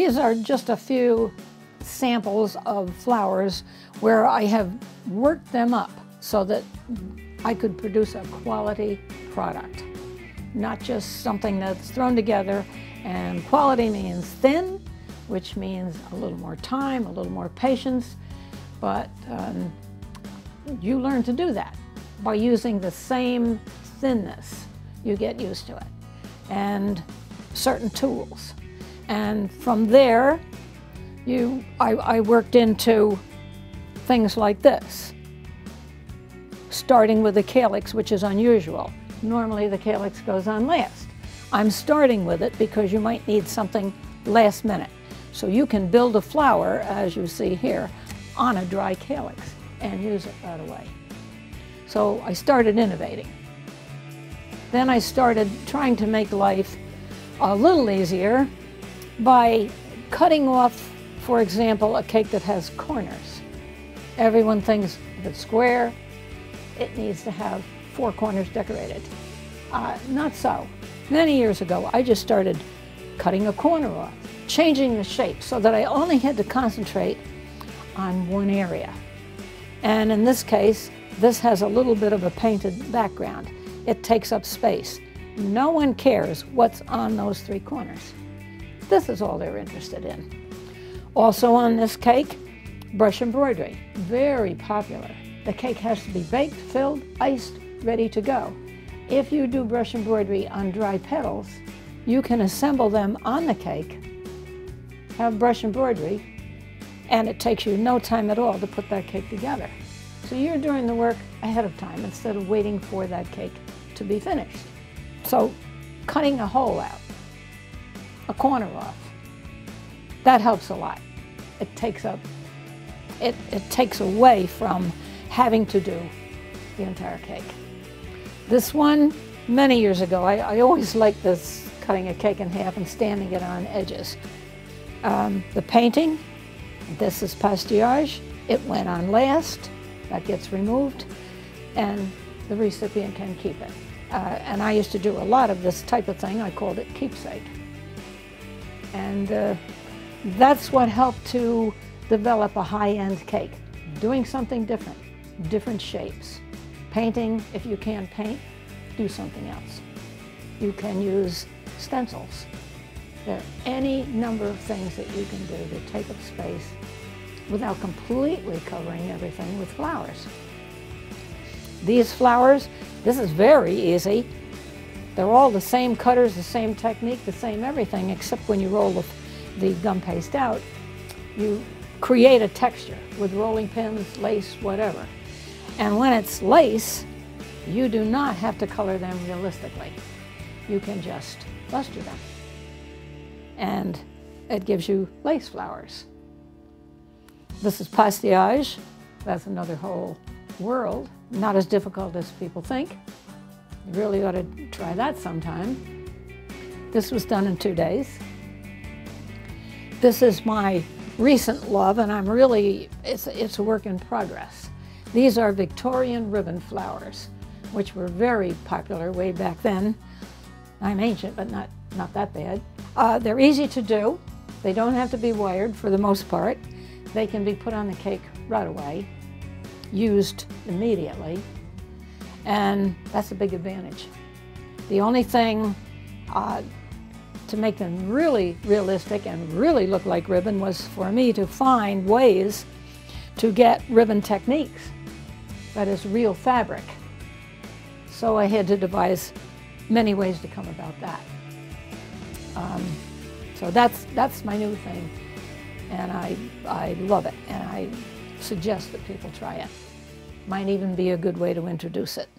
these are just a few samples of flowers where I have worked them up so that I could produce a quality product, not just something that's thrown together. And quality means thin, which means a little more time, a little more patience, but you learn to do that by using the same thinness. You get used to it, and certain tools. And from there, I worked into things like this, starting with the calyx, which is unusual. Normally the calyx goes on last. I'm starting with it because you might need something last minute. So you can build a flower, as you see here, on a dry calyx and use it right away. So I started innovating. Then I started trying to make life a little easier by cutting off, for example, a cake that has corners. Everyone thinks if it's square, it needs to have 4 corners decorated. Not so. Many years ago, I just started cutting a corner off, changing the shape so that I only had to concentrate on one area. And in this case, this has a little bit of a painted background. It takes up space. No one cares what's on those 3 corners. This is all they're interested in. Also on this cake, brush embroidery, very popular. The cake has to be baked, filled, iced, ready to go. If you do brush embroidery on dry petals, you can assemble them on the cake, have brush embroidery, and it takes you no time at all to put that cake together. So you're doing the work ahead of time instead of waiting for that cake to be finished. So cutting a hole out, a corner off, that helps a lot. It takes away from having to do the entire cake. This one, many years ago, I always liked this, cutting a cake in half and standing it on edges. The painting, this is pastillage. It went on last. That gets removed, and the recipient can keep it. And I used to do a lot of this type of thing. I called it keepsake. And that's what helped to develop a high-end cake. Doing something different, different shapes. Painting, if you can't paint, do something else. You can use stencils. There are any number of things that you can do to take up space without completely covering everything with flowers. These flowers, this is very easy. They're all the same cutters, the same technique, the same everything, except when you roll the gum paste out, you create a texture with rolling pins, lace, whatever. And when it's lace, you do not have to color them realistically. You can just luster them. And it gives you lace flowers. This is pastillage. That's another whole world. Not as difficult as people think. You really ought to try that sometime. This was done in 2 days. This is my recent love, and I'm really, it's a work in progress. These are Victorian ribbon flowers, which were very popular way back then. I'm ancient, but not that bad. They're easy to do. They don't have to be wired for the most part. They can be put on the cake right away, used immediately, and that's a big advantage. The only thing to make them really realistic and really look like ribbon was for me to find ways to get ribbon techniques, that is real fabric. So I had to devise many ways to come about that. So that's my new thing, and I love it, and I suggest that people try it. Might even be a good way to introduce it.